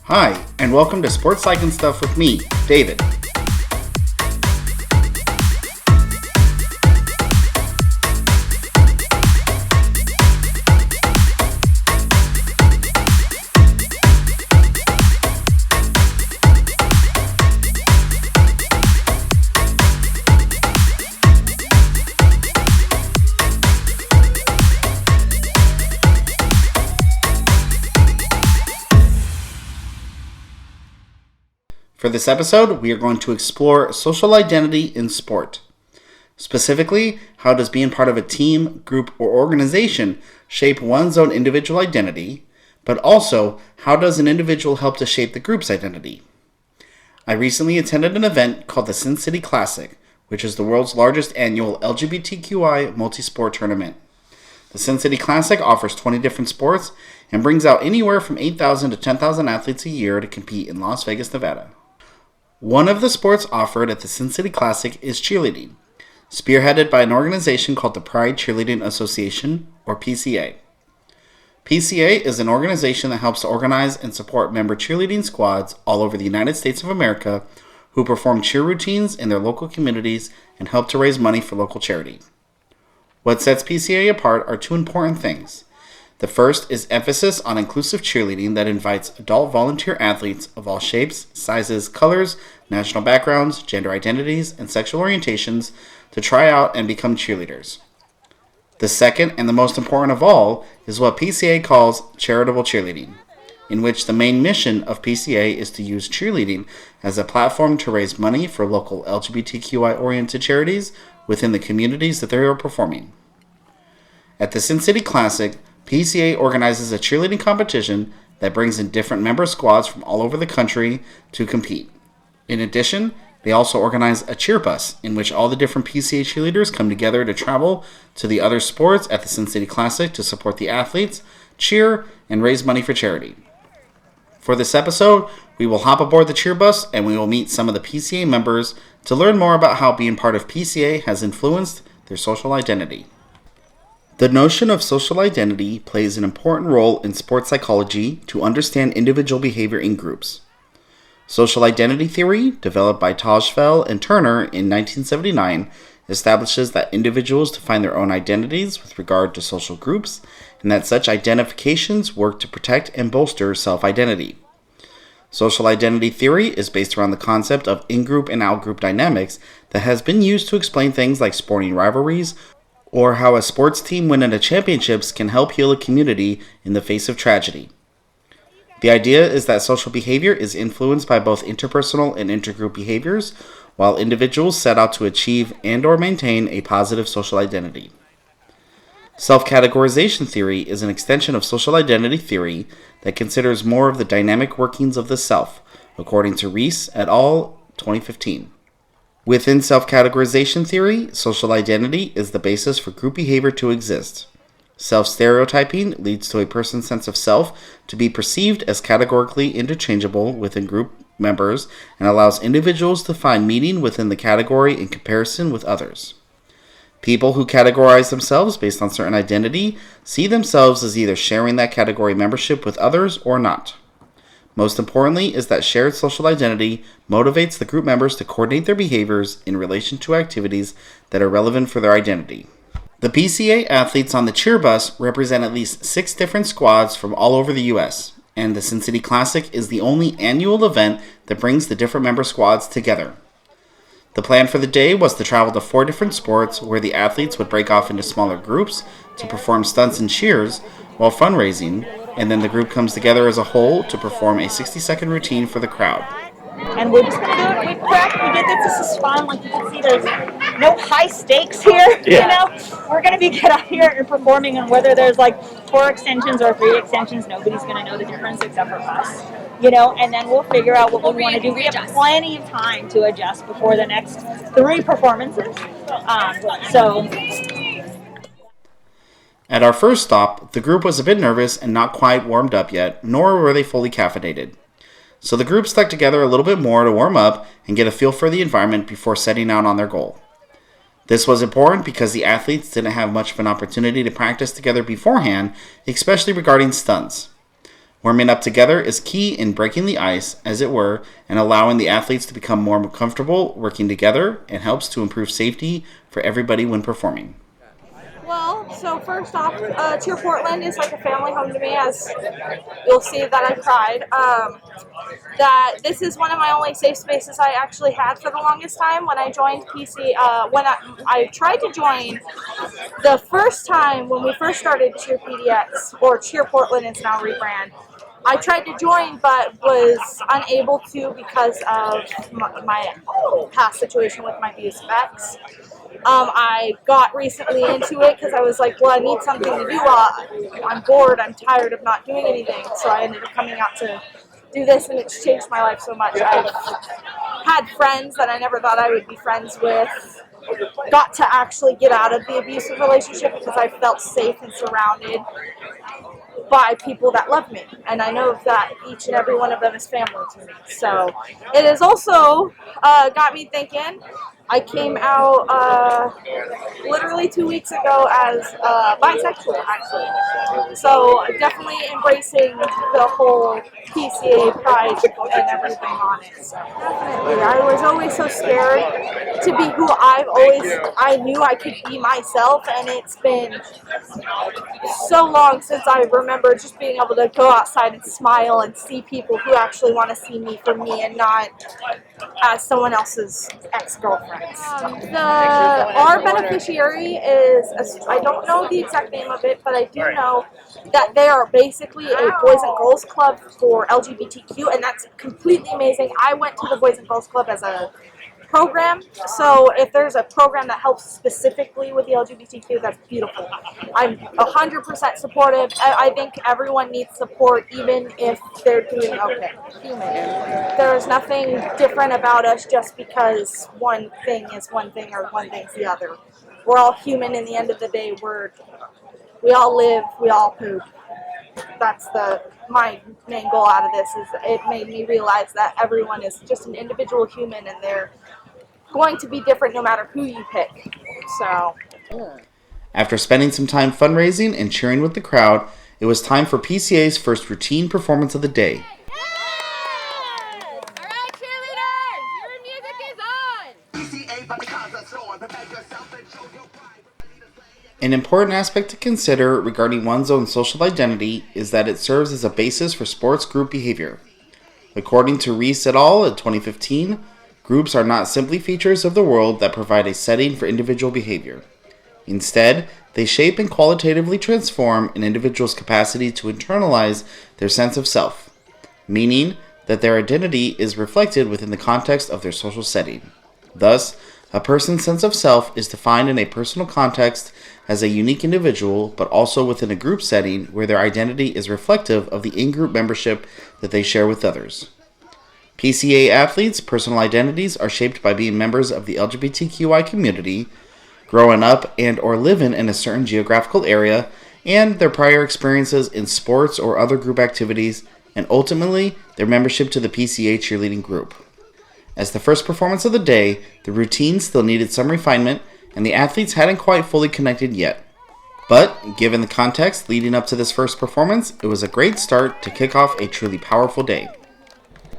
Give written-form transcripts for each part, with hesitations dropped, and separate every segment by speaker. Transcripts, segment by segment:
Speaker 1: Hi, and welcome to Sport Psych and Stuff with me, David. For this episode, we are going to explore social identity in sport. Specifically, how does being part of a team, group, or organization shape one's own individual identity, but also, how does an individual help to shape the group's identity? I recently attended an event called the Sin City Classic, which is the world's largest annual LGBTQI multi-sport tournament. The Sin City Classic offers 20 different sports and brings out anywhere from 8,000 to 10,000 athletes a year to compete in Las Vegas, Nevada. One of the sports offered at the Sin City Classic is cheerleading, spearheaded by an organization called the Pride Cheerleading Association, or PCA. PCA is an organization that helps to organize and support member cheerleading squads all over the United States of America who perform cheer routines in their local communities and help to raise money for local charity. What sets PCA apart are two important things. The first is emphasis on inclusive cheerleading that invites adult volunteer athletes of all shapes, sizes, colors, national backgrounds, gender identities, and sexual orientations to try out and become cheerleaders. The second, and the most important of all, is what PCA calls charitable cheerleading, in which the main mission of PCA is to use cheerleading as a platform to raise money for local LGBTQI-oriented charities within the communities that they are performing. At the Sin City Classic, PCA organizes a cheerleading competition that brings in different member squads from all over the country to compete. In addition, they also organize a cheer bus in which all the different PCA cheerleaders come together to travel to the other sports at the Sin City Classic to support the athletes, cheer, and raise money for charity. For this episode, we will hop aboard the cheer bus and we will meet some of the PCA members to learn more about how being part of PCA has influenced their social identity. The notion of social identity plays an important role in sports psychology to understand individual behavior in groups. Social identity theory, developed by Tajfel and Turner in 1979, establishes that individuals define their own identities with regard to social groups, and that such identifications work to protect and bolster self-identity. Social identity theory is based around the concept of in-group and out-group dynamics that has been used to explain things like sporting rivalries, or how a sports team winning a championships can help heal a community in the face of tragedy. The idea is that social behavior is influenced by both interpersonal and intergroup behaviors, while individuals set out to achieve and/or maintain a positive social identity. Self-Categorization Theory is an extension of social identity theory that considers more of the dynamic workings of the self, according to Rees et al. 2015. Within self-categorization theory, social identity is the basis for group behavior to exist. Self-stereotyping leads to a person's sense of self to be perceived as categorically interchangeable within group members and allows individuals to find meaning within the category in comparison with others. People who categorize themselves based on certain identity see themselves as either sharing that category membership with others or not. Most importantly is that shared social identity motivates the group members to coordinate their behaviors in relation to activities that are relevant for their identity. The PCA athletes on the cheer bus represent at least 6 different squads from all over the U.S., and the Sin City Classic is the only annual event that brings the different member squads together. The plan for the day was to travel to 4 different sports where the athletes would break off into smaller groups to perform stunts and cheers while fundraising, and then the group comes together as a whole to perform a 60-second routine for the crowd.
Speaker 2: And we're just going to do it quick, we did this. This is fun. Like you can see, there's no high stakes here. Yeah. You know, we're going to be get out here and performing, and whether there's like 4 extensions or 3 extensions, nobody's going to know the difference except for us. You know, and then we'll figure out what we want to do. We have plenty of time to adjust before the next 3 performances.
Speaker 1: At our first stop, the group was a bit nervous and not quite warmed up yet, nor were they fully caffeinated. So the group stuck together a little bit more to warm up and get a feel for the environment before setting out on their goal. This was important because the athletes didn't have much of an opportunity to practice together beforehand, especially regarding stunts. Warming up together is key in breaking the ice, as it were, and allowing the athletes to become more comfortable working together, and helps to improve safety for everybody when performing.
Speaker 3: Well, so first off, Cheer Portland is like a family home to me, as you'll see that I cried. That this is one of my only safe spaces I actually had for the longest time. When I joined when I tried to join the first time when we first started Cheer PDX, or Cheer Portland is now rebrand, I tried to join but was unable to because of my past situation with my abuse of ex. I got recently into it because I was like, well, I need something to do. I'm bored. I'm tired of not doing anything. So I ended up coming out to do this, and it's changed my life so much. I've had friends that I never thought I would be friends with. Got to actually get out of the abusive relationship because I felt safe and surrounded by people that love me, and I know that each and every one of them is family to me. So it has also got me thinking. I came out literally 2 weeks ago as bisexual, actually. So definitely embracing the whole PCA Pride and everything on it. So definitely, I was always so scared to be who I knew I could be myself, and it's been so long since I remember just being able to go outside and smile and see people who actually want to see me for me and not as someone else's ex-girlfriend. Our beneficiary is, I don't know the exact name of it, but I do know that they are basically a Boys and Girls Club for LGBTQ, and that's completely amazing. I went to the Boys and Girls Club as a program, so if there's a program that helps specifically with the LGBTQ, that's beautiful. I'm 100% supportive. I think everyone needs support, even if they're doing okay. Human. There's nothing different about us just because one thing is one thing or one thing's the other. We're all human. In the end of the day, we all live, we all poop. That's my main goal out of this. Is it made me realize that everyone is just an individual human, and they're going to be different no matter who you pick. So
Speaker 1: After spending some time fundraising and cheering with the crowd, it was time for PCA's first routine performance of the day.
Speaker 4: Alright, cheerleaders! Your music is on!
Speaker 1: An important aspect to consider regarding one's own social identity is that it serves as a basis for sports group behavior. According to Reese et al. In 2015, groups are not simply features of the world that provide a setting for individual behavior. Instead, they shape and qualitatively transform an individual's capacity to internalize their sense of self, meaning that their identity is reflected within the context of their social setting. Thus, a person's sense of self is defined in a personal context as a unique individual, but also within a group setting where their identity is reflective of the in-group membership that they share with others. PCA athletes' personal identities are shaped by being members of the LGBTQI community, growing up and or living in a certain geographical area, and their prior experiences in sports or other group activities, and ultimately their membership to the PCA cheerleading group. As the first performance of the day, the routine still needed some refinement, and the athletes hadn't quite fully connected yet. But, given the context leading up to this first performance, it was a great start to kick off a truly powerful day.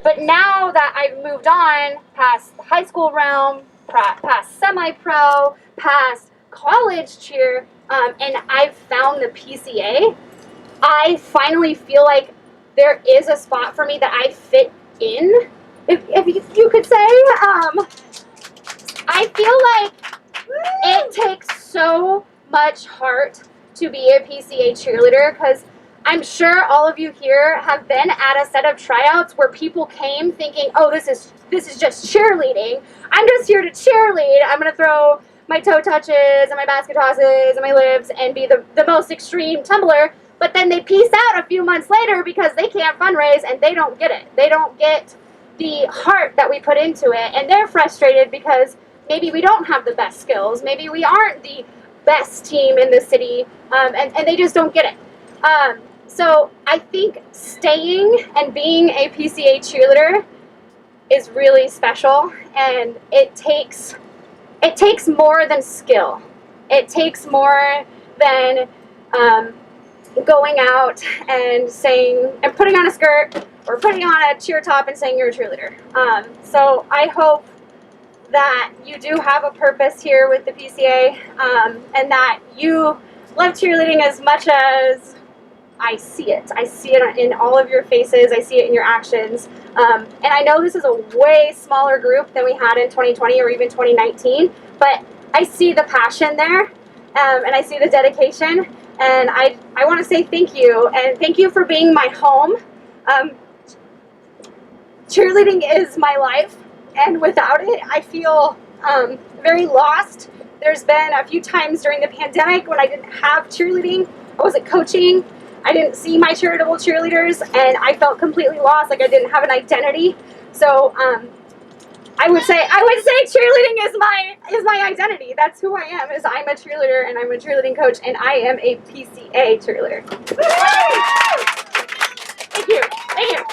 Speaker 4: But now that I've moved on past the high school realm, past semi-pro, past college cheer, and I've found the PCA, I finally feel like there is a spot for me that I fit in, if you could say. I feel like it takes so much heart to be a PCA cheerleader, because I'm sure all of you here have been at a set of tryouts where people came thinking, oh, this is just cheerleading. I'm just here to cheerlead. I'm going to throw my toe touches and my basket tosses and my libs and be the most extreme tumbler. But then they peace out a few months later because they can't fundraise and they don't get it. They don't get the heart that we put into it. And they're frustrated because maybe we don't have the best skills. Maybe we aren't the best team in the city, and they just don't get it. So I think staying and being a PCA cheerleader is really special, and it takes more than skill. It takes more than going out and saying, and putting on a skirt or putting on a cheer top and saying you're a cheerleader. So I hope that you do have a purpose here with the PCA, and that you love cheerleading as much as I see it. I see it in all of your faces. I see it in your actions. And I know this is a way smaller group than we had in 2020 or even 2019, but I see the passion there, and I see the dedication. And I want to say thank you, and thank you for being my home. Cheerleading is my life, and without it, I feel very lost. There's been a few times during the pandemic when I didn't have cheerleading, I wasn't coaching, I didn't see my charitable cheerleaders, and I felt completely lost, like I didn't have an identity. So I would say cheerleading is my identity. That's who I am. Is I'm a cheerleader and I'm a cheerleading coach, and I am a PCA cheerleader. Thank you. Thank you.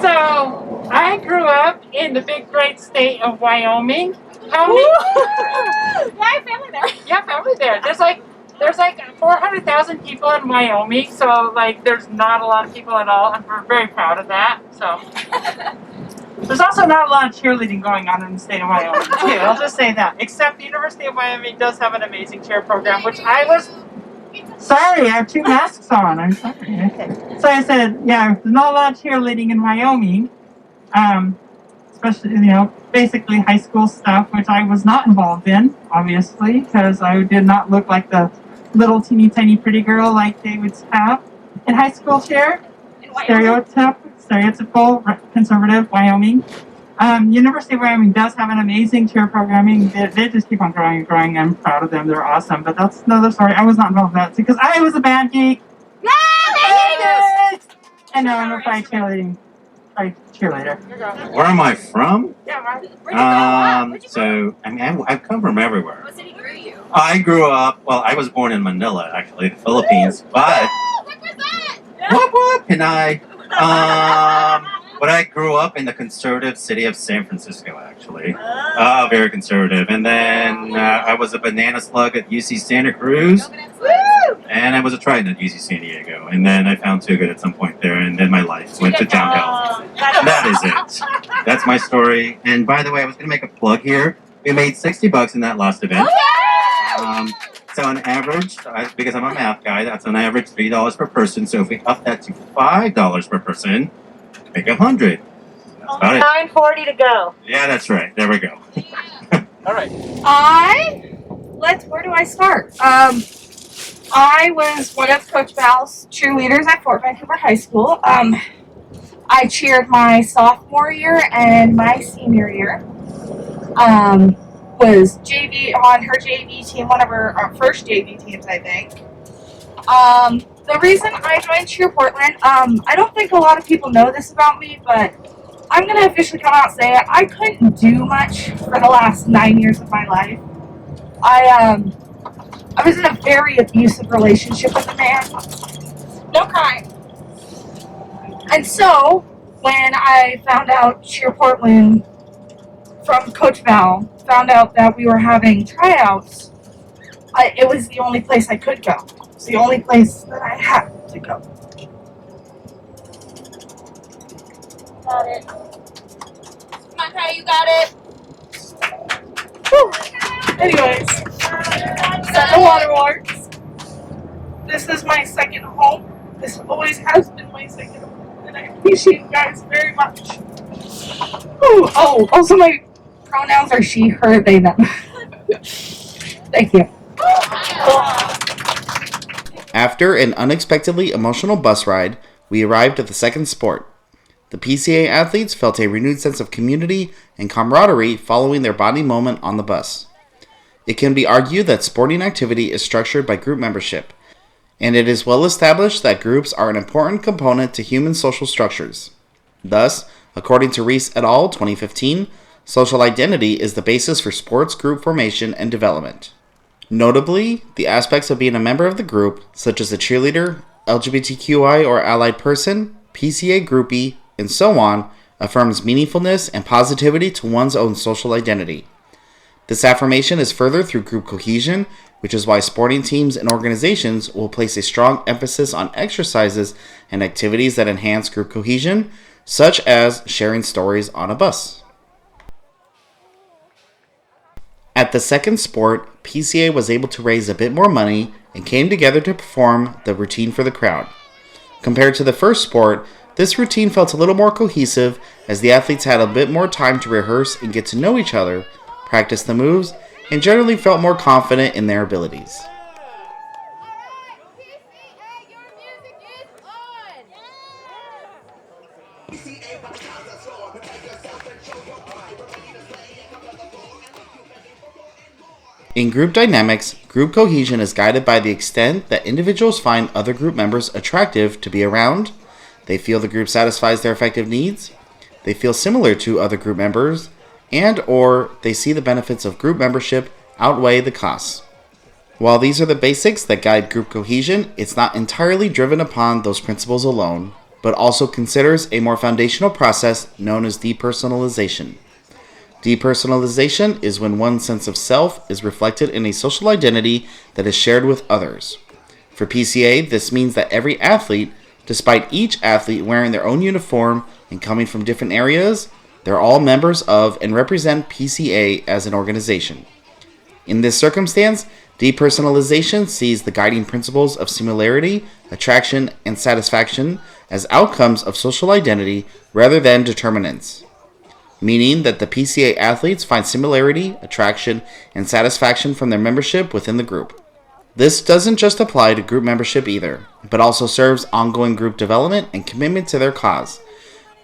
Speaker 5: So I grew up in the big great state of Wyoming. How many?
Speaker 2: Yeah, I have family there.
Speaker 5: Yeah, family there. There's like 400,000 people in Wyoming, so like there's not a lot of people at all, and we're very proud of that. So there's also not a lot of cheerleading going on in the state of Wyoming too. I'll just say that. Except the University of Wyoming does have an amazing cheer program, which I was sorry. I have two masks on. I'm sorry. Okay. So I said, yeah, there's not a lot of cheerleading in Wyoming, especially basically high school stuff, which I was not involved in, obviously, because I did not look like the little teeny tiny pretty girl like they would have in high school cheer. Stereotypical conservative Wyoming. University of Wyoming does have an amazing cheer programming. They just keep on growing and growing. I'm proud of them. They're awesome. But that's another story. I was not involved in that because I was a band geek. And now I'm a Pride cheerleader.
Speaker 6: Where am I from?
Speaker 5: Yeah, right.
Speaker 6: So I've come from everywhere.
Speaker 2: What city grew you?
Speaker 6: I grew up. Well, I was born in Manila, actually, the Philippines. But
Speaker 2: What was that?
Speaker 6: what can I? But I grew up in the conservative city of San Francisco, actually. Very conservative. And then I was a banana slug at UC Santa Cruz. And I was a trident at UC San Diego. And then I found Toogood at some point there. And then my life went to downhill. That is it. That's my story. And by the way, I was going to make a plug here. We made $60 in that last event. So on average, because I'm a math guy, that's on average $3 per person. So if we up that to $5 per person, make 100. That's about it.
Speaker 2: $9.40 to go.
Speaker 6: Yeah, that's right. There we go.
Speaker 5: All right.
Speaker 3: Where do I start? I was one of Coach Val's cheerleaders at Fort Vancouver High School. I cheered my sophomore year and my senior year. Was JV on her JV team, one of her first JV teams, I think. The reason I joined Cheer Portland, I don't think a lot of people know this about me, but I'm going to officially come out and say it. I couldn't do much for the last 9 years of my life. I was in a very abusive relationship with a man. No crying. And so, when I found out Cheer Portland from Coach Val, found out that we were having tryouts, it was the only place I could go. It's the only place that I had to go. Got it. Come on, Kai, you got it. Whew. Anyways, the waterworks. This is my second home. This always has been my second home, and I appreciate you guys very much. Ooh, oh, also my pronouns are she, her, they, them. Thank you.
Speaker 1: After an unexpectedly emotional bus ride, we arrived at the second sport. The PCA athletes felt a renewed sense of community and camaraderie following their bonding moment on the bus. It can be argued that sporting activity is structured by group membership, and it is well established that groups are an important component to human social structures. Thus, according to Reese et al. 2015, social identity is the basis for sports group formation and development. Notably, the aspects of being a member of the group, such as a cheerleader, LGBTQI or allied person, PCA groupie, and so on, affirms meaningfulness and positivity to one's own social identity. This affirmation is furthered through group cohesion, which is why sporting teams and organizations will place a strong emphasis on exercises and activities that enhance group cohesion, such as sharing stories on a bus. At the second sport, PCA was able to raise a bit more money and came together to perform the routine for the crowd. Compared to the first sport, this routine felt a little more cohesive as the athletes had a bit more time to rehearse and get to know each other, practice the moves, and generally felt more confident in their abilities. In group dynamics, group cohesion is guided by the extent that individuals find other group members attractive to be around, they feel the group satisfies their effective needs, they feel similar to other group members, and or they see the benefits of group membership outweigh the costs. While these are the basics that guide group cohesion, it's not entirely driven upon those principles alone, but also considers a more foundational process known as depersonalization. Depersonalization is when one's sense of self is reflected in a social identity that is shared with others. For PCA, this means that every athlete, despite each athlete wearing their own uniform and coming from different areas, they're all members of and represent PCA as an organization. In this circumstance, depersonalization sees the guiding principles of similarity, attraction, and satisfaction as outcomes of social identity rather than determinants, meaning that the PCA athletes find similarity, attraction, and satisfaction from their membership within the group. This doesn't just apply to group membership either, but also serves ongoing group development and commitment to their cause.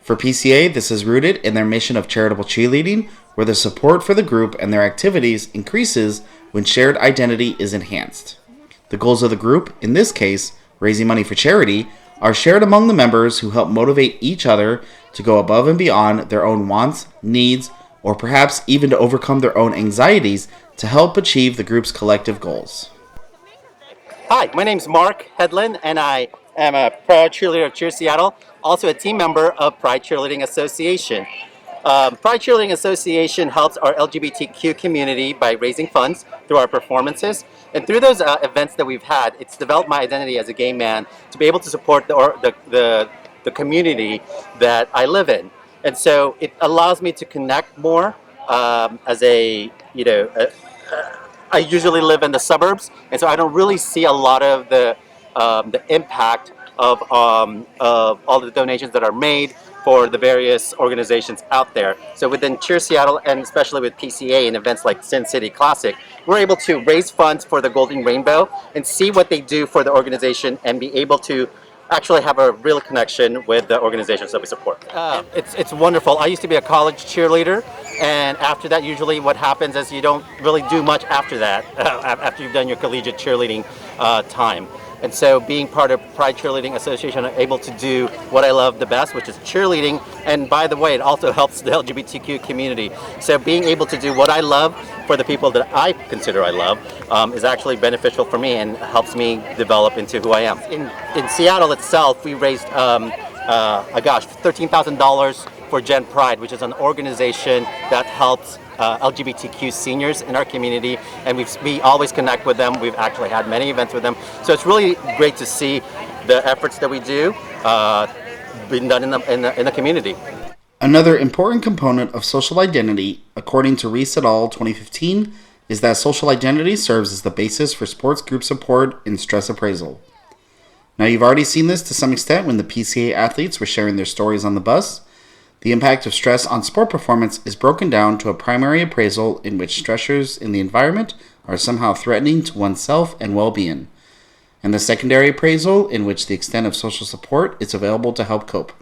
Speaker 1: For PCA, this is rooted in their mission of charitable cheerleading, where the support for the group and their activities increases when shared identity is enhanced. The goals of the group, in this case, raising money for charity, are shared among the members who help motivate each other to go above and beyond their own wants, needs, or perhaps even to overcome their own anxieties to help achieve the group's collective goals.
Speaker 7: Hi, my name's Mark Hedlund, and I am a proud cheerleader of Cheer Seattle, also a team member of Pride Cheerleading Association. Pride Cheerleading Association helps our LGBTQ community by raising funds through our performances. And through those events that we've had, it's developed my identity as a gay man to be able to support the community that I live in. And so it allows me to connect more I usually live in the suburbs, and so I don't really see a lot of the impact of all the donations that are made for the various organizations out there. So within Cheer Seattle, and especially with PCA and events like Sin City Classic, we're able to raise funds for the Golden Rainbow and see what they do for the organization and be able to actually have a real connection with the organizations that we support. It's wonderful. I used to be a college cheerleader, and after that, usually what happens is you don't really do much after that, after you've done your collegiate cheerleading time. And so being part of Pride Cheerleading Association, I'm able to do what I love the best, which is cheerleading. And by the way, it also helps the LGBTQ community. So being able to do what I love for the people that I consider I love is actually beneficial for me and helps me develop into who I am. In Seattle itself, we raised, $13,000 for Gen Pride, which is an organization that helps LGBTQ seniors in our community, and we always connect with them. We've actually had many events with them, so it's really great to see the efforts that we do being done in the community.
Speaker 1: Another important component of social identity, according to Reese et al. 2015, is that social identity serves as the basis for sports group support in stress appraisal. Now, you've already seen this to some extent when the PCA athletes were sharing their stories on the bus. The impact of stress on sport performance is broken down to a primary appraisal in which stressors in the environment are somehow threatening to oneself and well-being, and the secondary appraisal in which the extent of social support is available to help cope.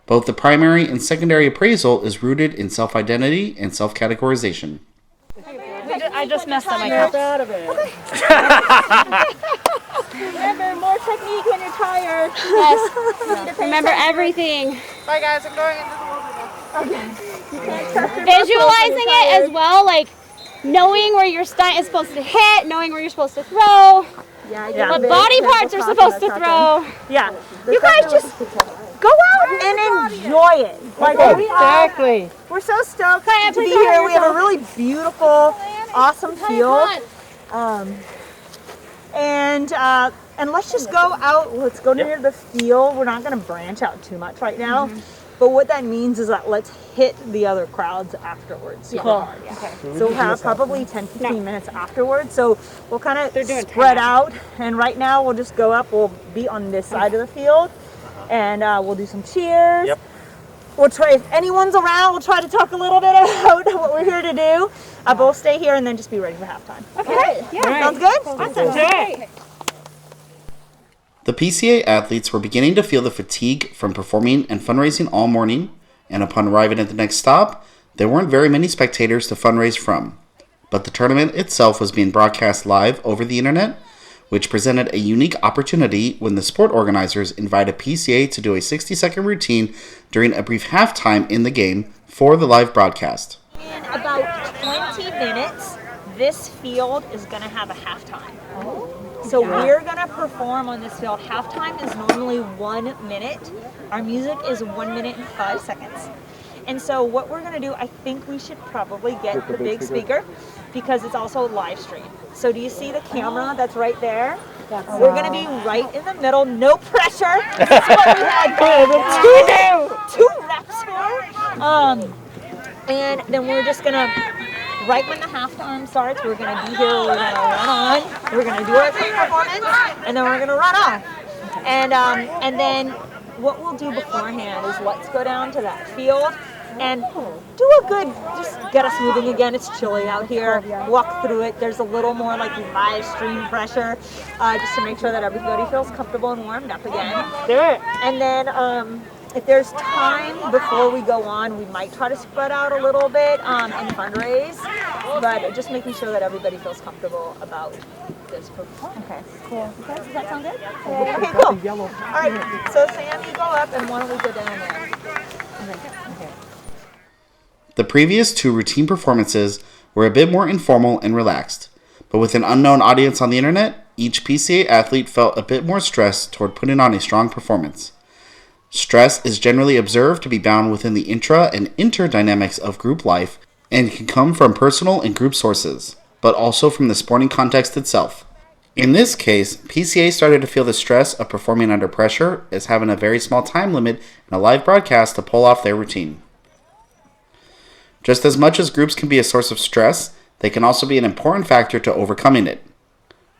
Speaker 1: Both the primary and secondary appraisal is rooted in self-identity and self-categorization.
Speaker 2: I just messed up my cup. Out of it. Remember, more technique when you're tired.
Speaker 4: Yes. Remember everything.
Speaker 3: Bye guys, I'm going into the wilderness.
Speaker 2: Okay.
Speaker 4: Visualizing it as well, like knowing where your stunt is supposed to hit, knowing where you're supposed to throw, what body parts are supposed to throw.
Speaker 2: Yeah.
Speaker 4: You guys just go out
Speaker 2: and enjoy it. Like we're so stoked to be here. We have a really beautiful, awesome field. And let's just go out. Let's go near the field. We're not going to branch out too much right now. But what that means is that let's hit the other crowds afterwards. Super hard. Okay. So we'll have probably 10-15 minutes afterwards. So we'll kind of spread out. And right now we'll just go up. We'll be on this side of the field. And we'll do some cheers. Yep. We'll try, if anyone's around, we'll try to talk a little bit about what we're here to do. But we'll stay here and then just be ready for halftime. Okay. Yeah. Sounds good? Awesome. Okay.
Speaker 1: The PCA athletes were beginning to feel the fatigue from performing and fundraising all morning, and upon arriving at the next stop, there weren't very many spectators to fundraise from. But the tournament itself was being broadcast live over the internet, which presented a unique opportunity when the sport organizers invited PCA to do a 60-second routine during a brief halftime in the game for the live broadcast.
Speaker 2: In about 20 minutes, this field is going to have a halftime. So we're going to perform on this field. Halftime is normally 1 minute. Our music is 1 minute and 5 seconds. And so what we're going to do, I think we should probably get the big speaker because it's also live stream. So do you see the camera that's right there? We're going to be right in the middle, no pressure. This is what we had two reps for. And then we're just going to, right when the halftime starts, we're going to be here, we're going to run on, we're going to do our performance, and then we're going to run off. And then what we'll do beforehand is let's go down to that field and do a good, just get us moving again. It's chilly out here. Walk through it. There's a little more like live stream pressure, just to make sure that everybody feels comfortable and warmed up again. Do it. And then if there's time before we go on, we might try to spread out a little bit and fundraise, but just making sure that everybody feels comfortable about this performance. Okay, cool. Okay, does that sound good? Yeah. Okay, cool. All right, so Sam, you go up, and why don't we go down there? Okay.
Speaker 1: The previous two routine performances were a bit more informal and relaxed, but with an unknown audience on the internet, each PCA athlete felt a bit more stressed toward putting on a strong performance. Stress is generally observed to be bound within the intra and interdynamics of group life and can come from personal and group sources, but also from the sporting context itself. In this case, PCA started to feel the stress of performing under pressure as having a very small time limit and a live broadcast to pull off their routine. Just as much as groups can be a source of stress, they can also be an important factor to overcoming it.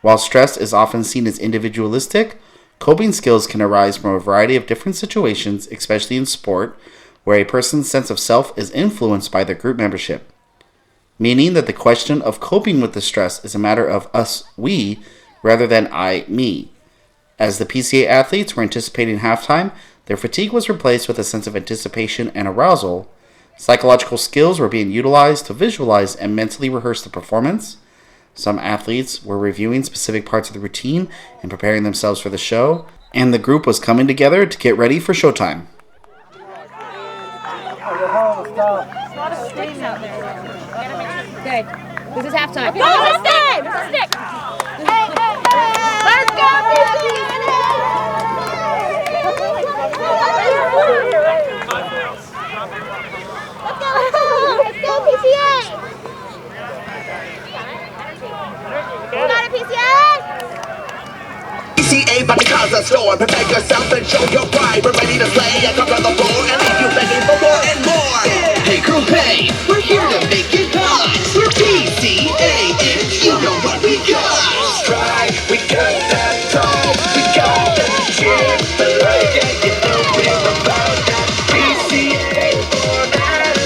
Speaker 1: While stress is often seen as individualistic, coping skills can arise from a variety of different situations, especially in sport, where a person's sense of self is influenced by their group membership. Meaning that the question of coping with the stress is a matter of us, we, rather than I, me. As the PCA athletes were anticipating halftime, their fatigue was replaced with a sense of anticipation and arousal. Psychological skills were being utilized to visualize and mentally rehearse the performance. Some athletes were reviewing specific parts of the routine and preparing themselves for the show, and the group was coming together to get ready for showtime.
Speaker 8: Good. This is halftime.
Speaker 2: Go, let's stay! Let's stick! Hey, hey, hey! Let's go,
Speaker 8: Let's go, PCA! You got it, PCA?
Speaker 9: PCA about to cause a storm. Prepare yourself and show your pride. We're ready to slay and conquer the floor and leave you begging for more and more. Hey, Group A, we're here to make it hot. We're PCA, and you know what we got. Stride, we got that tone. We got that chip, the light, yeah, you know we're about that. PCA forever.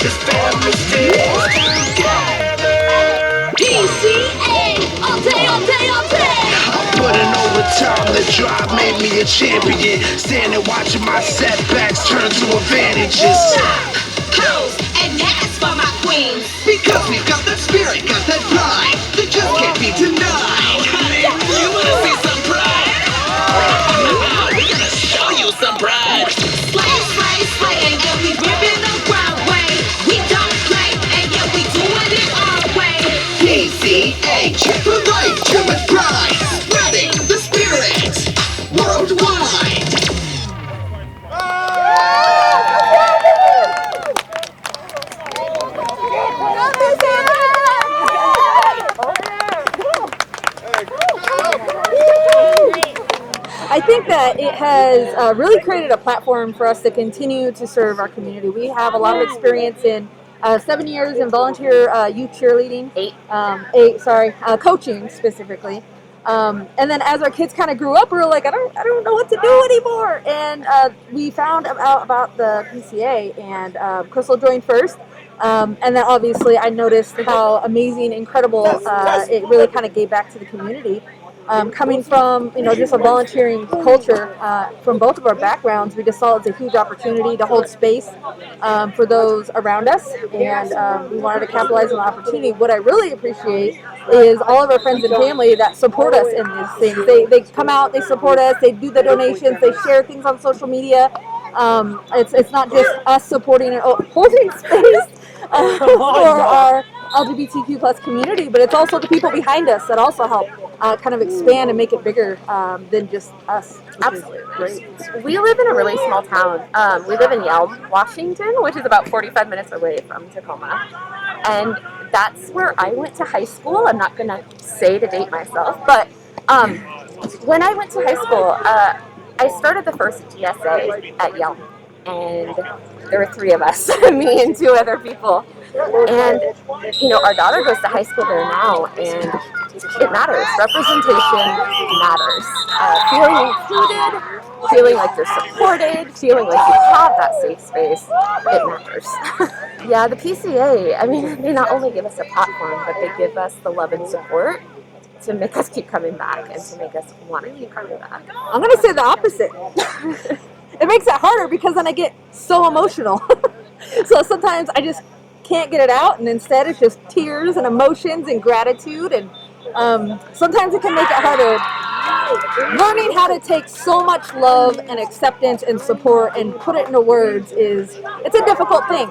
Speaker 9: This family's still together.
Speaker 8: PCA! All day, all day, all day!
Speaker 9: Putting overtime, the drive made me a champion. Standing watching my setbacks turn to advantages.
Speaker 8: Hoes and that's for my queens.
Speaker 9: Because we've got that spirit, got that pride that just can't be denied. Honey, you wanna see some pride? We're gonna show you some pride.
Speaker 8: Slay, slay, slay, and yeah, we ripping the ground way. We don't play, and yeah, we doing it our way.
Speaker 9: PCA, check for life, cheer with pride. Spreading the spirit worldwide.
Speaker 3: think that it has really created a platform for us to continue to serve our community. We have a lot of experience in 7 years in volunteer youth cheerleading. Coaching specifically. And then as our kids kind of grew up, we were like, I don't know what to do anymore. And we found out about the PCA, and Crystal joined first. And then obviously I noticed how amazing, incredible it really kind of gave back to the community. Coming from, just a volunteering culture from both of our backgrounds, we just saw it's a huge opportunity to hold space for those around us, and we wanted to capitalize on the opportunity. What I really appreciate is all of our friends and family that support us in these things. They come out, they support us, they do the donations, they share things on social media. It's not just us supporting and holding space for our LGBTQ plus community, but it's also the people behind us that also help kind of expand and make it bigger than just us.
Speaker 10: Absolutely. Great. We live in a really small town. We live in Yelm, Washington, which is about 45 minutes away from Tacoma. And that's where I went to high school. I'm not going to say to date myself, but when I went to high school, I started the first GSA at Yelm. And there were 3 of us, me and 2 other people. And, our daughter goes to high school there now, and it matters. Representation matters. Feeling included, feeling like you're supported, feeling like you have that safe space, it matters. Yeah, the PCA, they not only give us a platform, but they give us the love and support to make us keep coming back and to make us want to keep coming back.
Speaker 3: I'm going to say the opposite. It makes it harder because then I get so emotional. So sometimes I just can't get it out, and instead it's just tears and emotions and gratitude, and sometimes it can make it harder. Learning how to take so much love and acceptance and support and put it into words it's a difficult thing.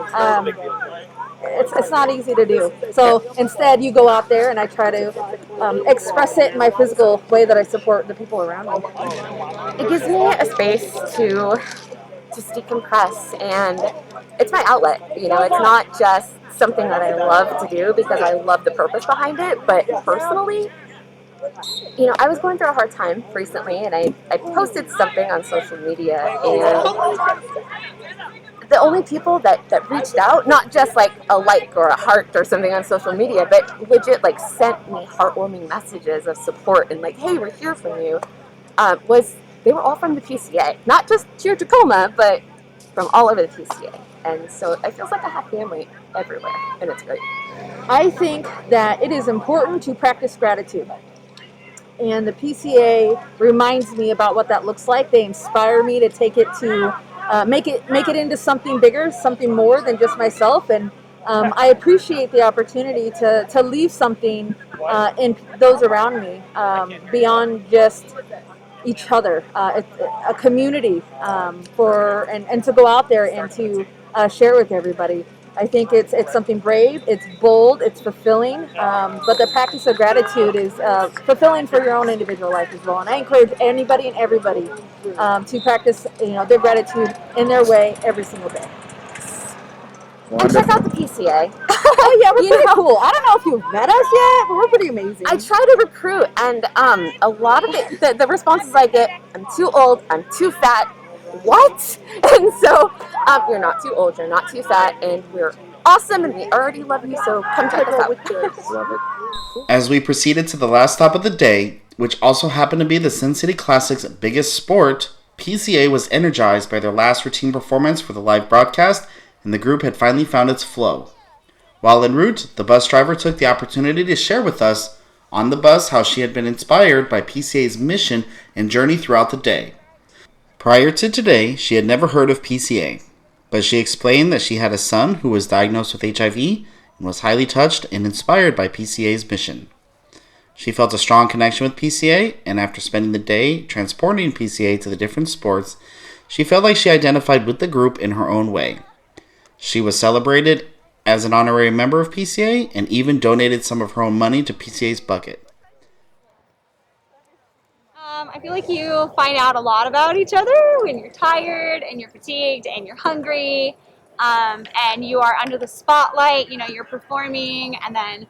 Speaker 3: It's not easy to do. So instead you go out there, and I try to express it in my physical way that I support the people around me.
Speaker 10: It gives me a space to just decompress, and it's my outlet. It's not just something that I love to do because I love the purpose behind it, but personally, I was going through a hard time recently, and I posted something on social media, and the only people that reached out, not just like a like or a heart or something on social media, but legit sent me heartwarming messages of support and hey, we're here for you, they were all from the PCA. Not just here Tacoma, but from all over the PCA. And so it feels like I have family everywhere, and it's great.
Speaker 3: I think that it is important to practice gratitude. And the PCA reminds me about what that looks like. They inspire me to take it to make it into something bigger, something more than just myself. And I appreciate the opportunity to leave something in those around me beyond just each other, a community and to go out there and to share with everybody. I think it's something brave, it's bold, it's fulfilling, but the practice of gratitude is fulfilling for your own individual life as well. And I encourage anybody and everybody to practice their gratitude in their way every single day.
Speaker 10: And check out the PCA.
Speaker 3: Yeah, we're pretty cool. I don't know if you've met us yet, but we're pretty amazing.
Speaker 10: I try to recruit, and a lot of the responses I get, I'm too old, I'm too fat. What? And so you're not too old, you're not too fat, and we're awesome, and we already love you, so come check us out.
Speaker 1: As we proceeded to the last stop of the day, which also happened to be the Sin City Classic's biggest sport, PCA was energized by their last routine performance for the live broadcast, and the group had finally found its flow. While en route, the bus driver took the opportunity to share with us on the bus how she had been inspired by PCA's mission and journey throughout the day. Prior to today, she had never heard of PCA, but she explained that she had a son who was diagnosed with HIV and was highly touched and inspired by PCA's mission. She felt a strong connection with PCA, and after spending the day transporting PCA to the different sports, she felt like she identified with the group in her own way. She was celebrated as an honorary member of PCA and even donated some of her own money to PCA's bucket.
Speaker 2: I feel like you find out a lot about each other when you're tired and you're fatigued and you're hungry, and you are under the spotlight, you're performing, and then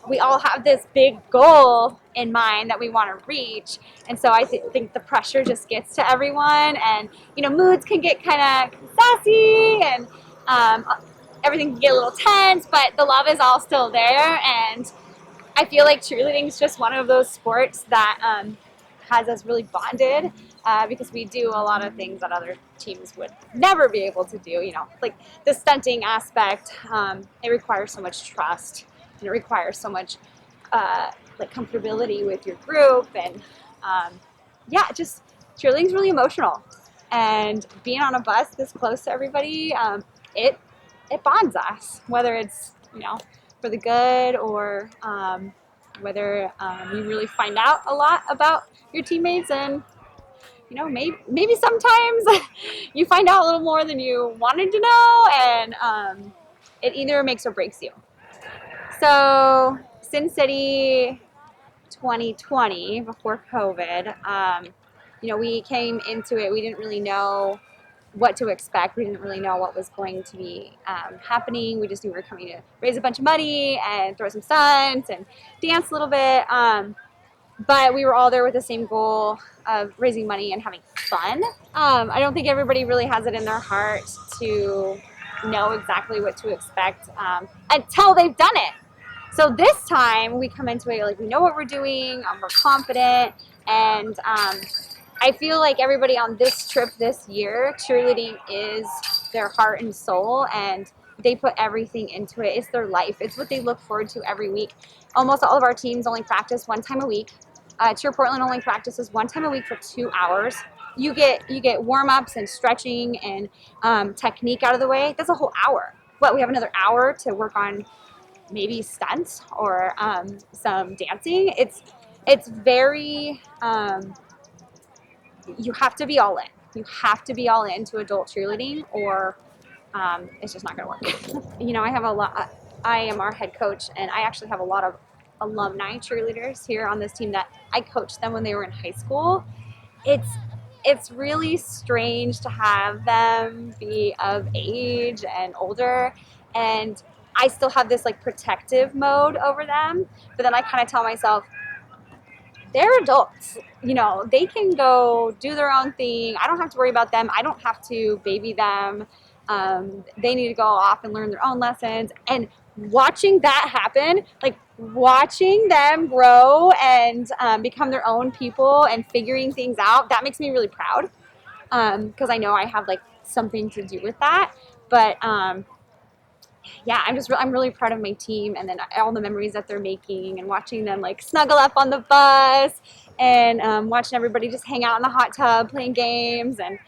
Speaker 2: we all have this big goal in mind that we want to reach, and so I think the pressure just gets to everyone, and moods can get kind of sassy, and everything can get a little tense, but the love is all still there. And I feel like cheerleading is just one of those sports that has us really bonded, because we do a lot of things that other teams would never be able to do. Like the stunting aspect, it requires so much trust, and it requires so much like comfortability with your group, and just cheerleading is really emotional. And being on a bus this close to everybody, it bonds us, whether it's for the good, or whether you really find out a lot about your teammates, and maybe sometimes you find out a little more than you wanted to know, and it either makes or breaks you. So Sin City 2020, before COVID, we came into it, we didn't really know what to expect. We didn't really know what was going to be happening. We just knew we were coming to raise a bunch of money and throw some stunts and dance a little bit. But we were all there with the same goal of raising money and having fun. I don't think everybody really has it in their heart to know exactly what to expect until they've done it. So this time we come into it like we know what we're doing, we're confident, and I feel like everybody on this trip this year, cheerleading is their heart and soul, and they put everything into it. It's their life. It's what they look forward to every week. Almost all of our teams only practice one time a week. Cheer Portland only practices one time a week for 2 hours. You get warm-ups and stretching and technique out of the way. That's a whole hour. We have another hour to work on maybe stunts or some dancing. It's very you have to be all in. You have to be all into adult cheerleading, or it's just not going to work. I am our head coach, and I actually have a lot of alumni cheerleaders here on this team that I coached them when they were in high school. It's really strange to have them be of age and older, and I still have this like protective mode over them, but then I kind of tell myself, they're adults, they can go do their own thing. I don't have to worry about them. I don't have to baby them. They need to go off and learn their own lessons. And watching that happen, like watching them grow and become their own people and figuring things out, that makes me really proud, because I know I have like something to do with that. But I'm really proud of my team, and then all the memories that they're making, and watching them like snuggle up on the bus, and watching everybody just hang out in the hot tub playing games, and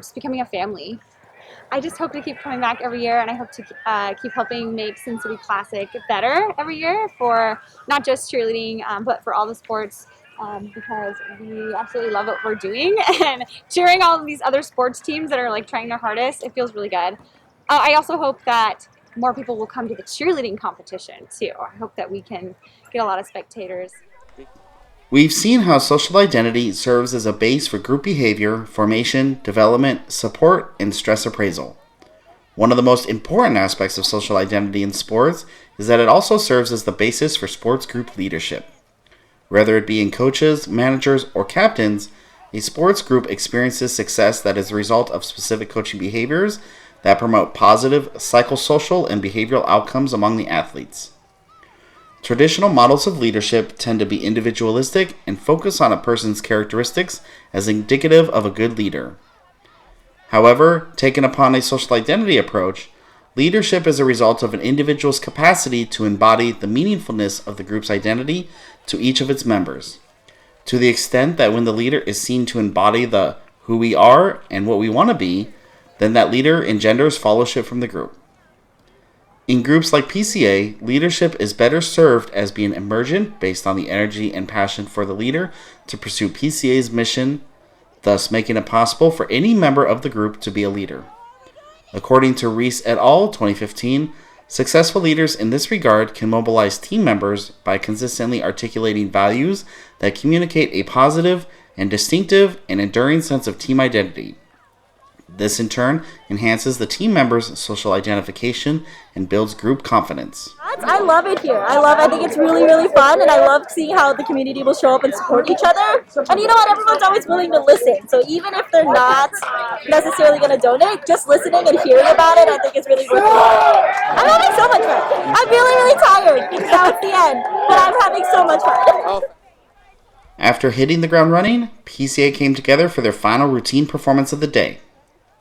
Speaker 2: just becoming a family. I just hope to keep coming back every year, and I hope to keep helping make Sin City Classic better every year for not just cheerleading, but for all the sports, because we absolutely love what we're doing, and cheering all of these other sports teams that are like trying their hardest, it feels really good. I also hope that more people will come to the cheerleading competition too. I hope that we can get a lot of spectators.
Speaker 1: We've seen how social identity serves as a base for group behavior, formation, development, support, and stress appraisal. One of the most important aspects of social identity in sports is that it also serves as the basis for sports group leadership. Whether it be in coaches, managers, or captains, a sports group experiences success that is the result of specific coaching behaviors that promote positive psychosocial and behavioral outcomes among the athletes. Traditional models of leadership tend to be individualistic and focus on a person's characteristics as indicative of a good leader. However, taken upon a social identity approach, leadership is a result of an individual's capacity to embody the meaningfulness of the group's identity to each of its members, to the extent that when the leader is seen to embody the who we are and what we want to be, then that leader engenders fellowship from the group. In groups like PCA, leadership is better served as being emergent based on the energy and passion for the leader to pursue PCA's mission, thus making it possible for any member of the group to be a leader. According to Reese et al. 2015, successful leaders in this regard can mobilize team members by consistently articulating values that communicate a positive and distinctive and enduring sense of team identity. This, in turn, enhances the team members' social identification and builds group confidence.
Speaker 11: I love it here. I think it's really, really fun, and I love seeing how the community will show up and support each other. And you know what? Everyone's always willing to listen. So even if they're not necessarily going to donate, just listening and hearing about it, I think is really worth it. I'm having so much fun. I'm really, really tired. Now it's the end, but I'm having so much fun.
Speaker 1: After hitting the ground running, PCA came together for their final routine performance of the day.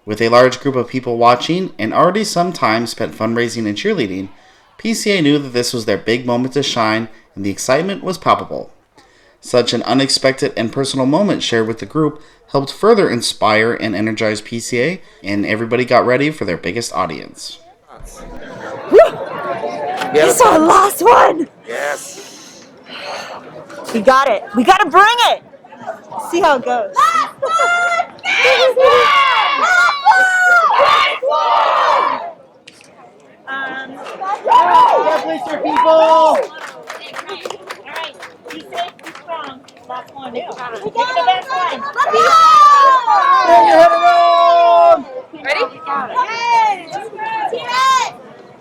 Speaker 1: With a large group of people watching and already some time spent fundraising and cheerleading, PCA knew that this was their big moment to shine, and the excitement was palpable. Such an unexpected and personal moment shared with the group helped further inspire and energize PCA, and everybody got ready for their biggest audience.
Speaker 11: This is our last one!
Speaker 12: Yes.
Speaker 11: We got it. We got to bring it! See how it goes.
Speaker 2: Congratulations, people! Alright, be safe, be strong. Last one. Give it the best one.
Speaker 11: Turn your head
Speaker 2: around!
Speaker 11: Ready?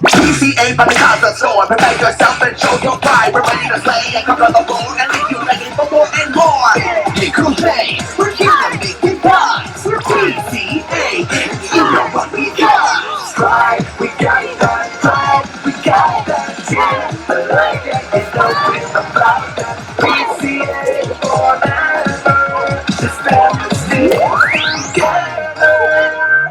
Speaker 9: PCA by the concert store. Prepare yourself and show your pride. We're ready to slay and conquer the floor and leave you begging for more and more. Hey, Cohesion, we're here to make it nice. We're PCA, you know what we got. Pride, we got that pride, we got that jam. Like it, it's no with the block. PCA forever. Just never stay together.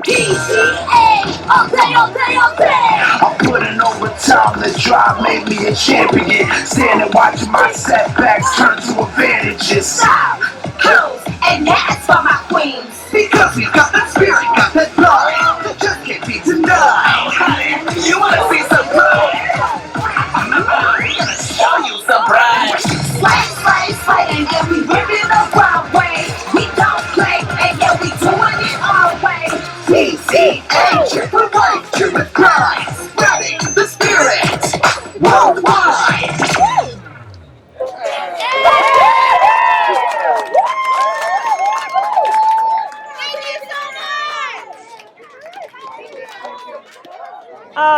Speaker 9: PCA, all day, all day, all day. I'm putting over time, the drive made me a champion. Standing watching my setbacks turn to advantages. Stop, who's, and that's for my queens. Because we got that spirit, got that blood, that just can't be denied. Honey, you wanna see some pride? I'm gonna show you some pride. Slay, slay, slay, and yeah, we living the wild way. We don't play, and yeah, we doing it our way. PCA, we're right to the grind, spreading the spirit worldwide.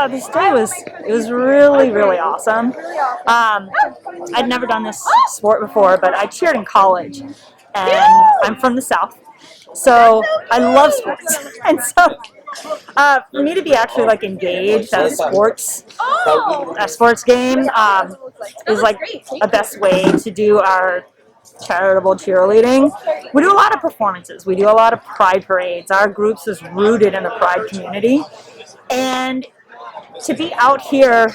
Speaker 2: This day was really, really awesome. I'd never done this sport before, but I cheered in college, and I'm from the South, so I love sports. And so for me to be actually like engaged at a sports game is like the best way to do our charitable cheerleading. We do a lot of performances. We do a lot of pride parades. Our groups is rooted in the pride community, and to be out here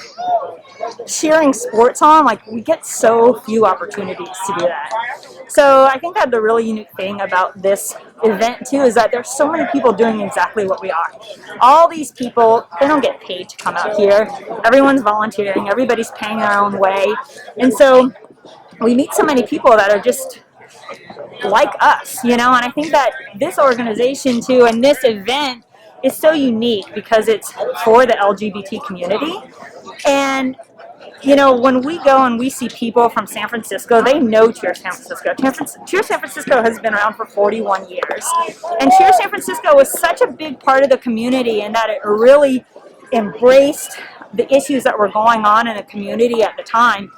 Speaker 2: cheering sports on, like, we get so few opportunities to do that. So I think that the really unique thing about this event too is that there's so many people doing exactly what we are. All these people, they don't get paid to come out here. Everyone's volunteering, everybody's paying their own way. And so we meet so many people that are just like us, you know, and I think that this organization too and this event is so unique because it's for the LGBT community. And you know, when we go and we see people from San Francisco, they know Cheer San Francisco. Cheer San Francisco has been around for 41 years. And Cheer San Francisco was such a big part of the community in that it really embraced the issues that were going on in the community at the time.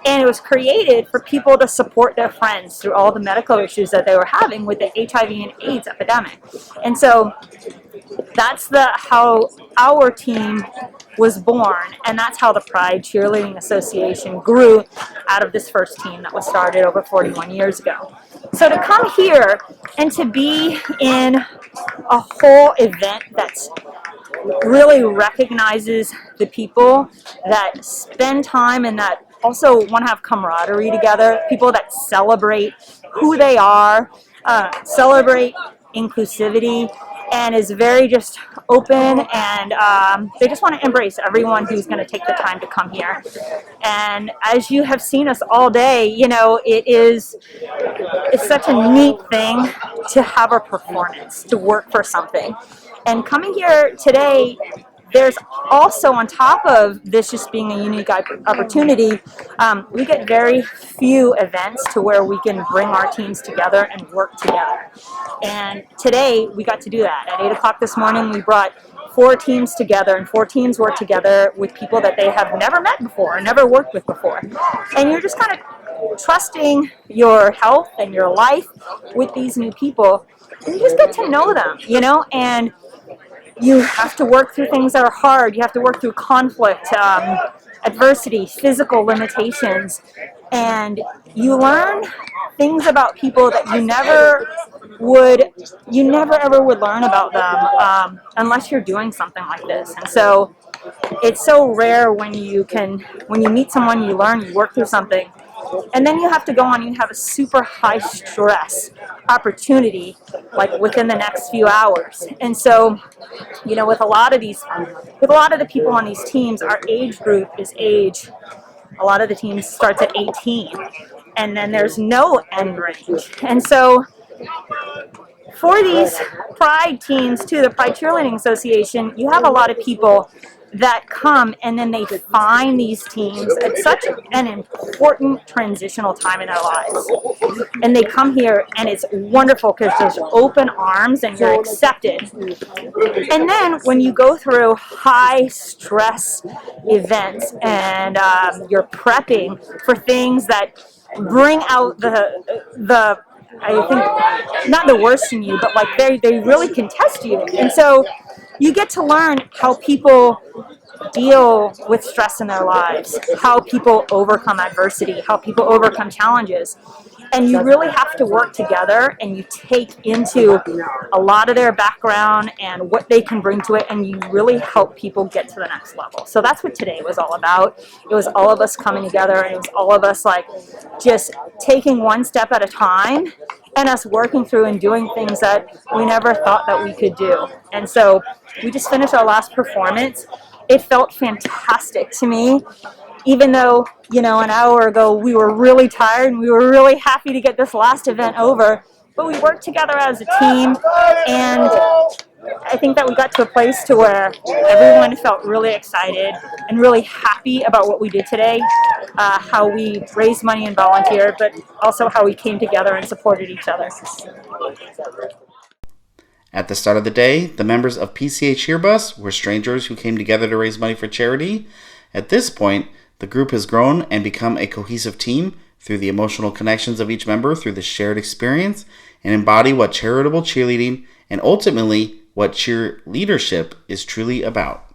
Speaker 2: And it was created for people to support their friends through all the medical issues that they were having with the HIV and AIDS epidemic. And so that's how our team was born, and that's how the Pride Cheerleading Association grew out of this first team that was started over 41 years ago. So to come here and to be in a whole event that's really recognizes the people that spend time and that also want to have camaraderie together, people that celebrate who they are, celebrate inclusivity, and is very just open, and they just want to embrace everyone who's going to take the time to come here. And as you have seen us all day, you know, it's such a neat thing to have a performance, to work for something. And coming here today, there's also, on top of this just being a unique opportunity, we get very few events to where we can bring our teams together and work together. And today we got to do that. At 8 o'clock this morning, we brought 4 teams together, and 4 teams work together with people that they have never met before or never worked with before. And you're just kind of trusting your health and your life with these new people, and you just get to know them, and you have to work through things that are hard. You have to work through conflict, adversity, physical limitations, and you learn things about people that you never ever would learn about them unless you're doing something like this. And so it's so rare when you meet someone, you learn, you work through something, and then you have to go on, you have a super high stress opportunity like within the next few hours. And so, with a lot of the people on these teams, our age group is a lot of the teams starts at 18, and then there's no end range. And so for these Pride teams too, the Pride Cheerleading Association, you have a lot of people that come and then they find these teams at such an important transitional time in their lives. And they come here and it's wonderful because there's open arms and you're accepted. And then when you go through high stress events and you're prepping for things that bring out the I think not the worst in you, but like they really can test you. And so you get to learn how people deal with stress in their lives, how people overcome adversity, how people overcome challenges. And you really have to work together and you take into a lot of their background and what they can bring to it, and you really help people get to the next level. So that's what today was all about. It was all of us coming together, and it was all of us like just taking one step at a time and us working through and doing things that we never thought that we could do. And so we just finished our last performance. It felt fantastic to me. Even though, an hour ago we were really tired and we were really happy to get this last event over, but we worked together as a team, and I think that we got to a place to where everyone felt really excited and really happy about what we did today, how we raised money and volunteered, but also how we came together and supported each other.
Speaker 1: At the start of the day, the members of PCA Cheerbus were strangers who came together to raise money for charity. At this point, the group has grown and become a cohesive team through the emotional connections of each member through the shared experience, and embody what charitable cheerleading and ultimately what cheer leadership is truly about.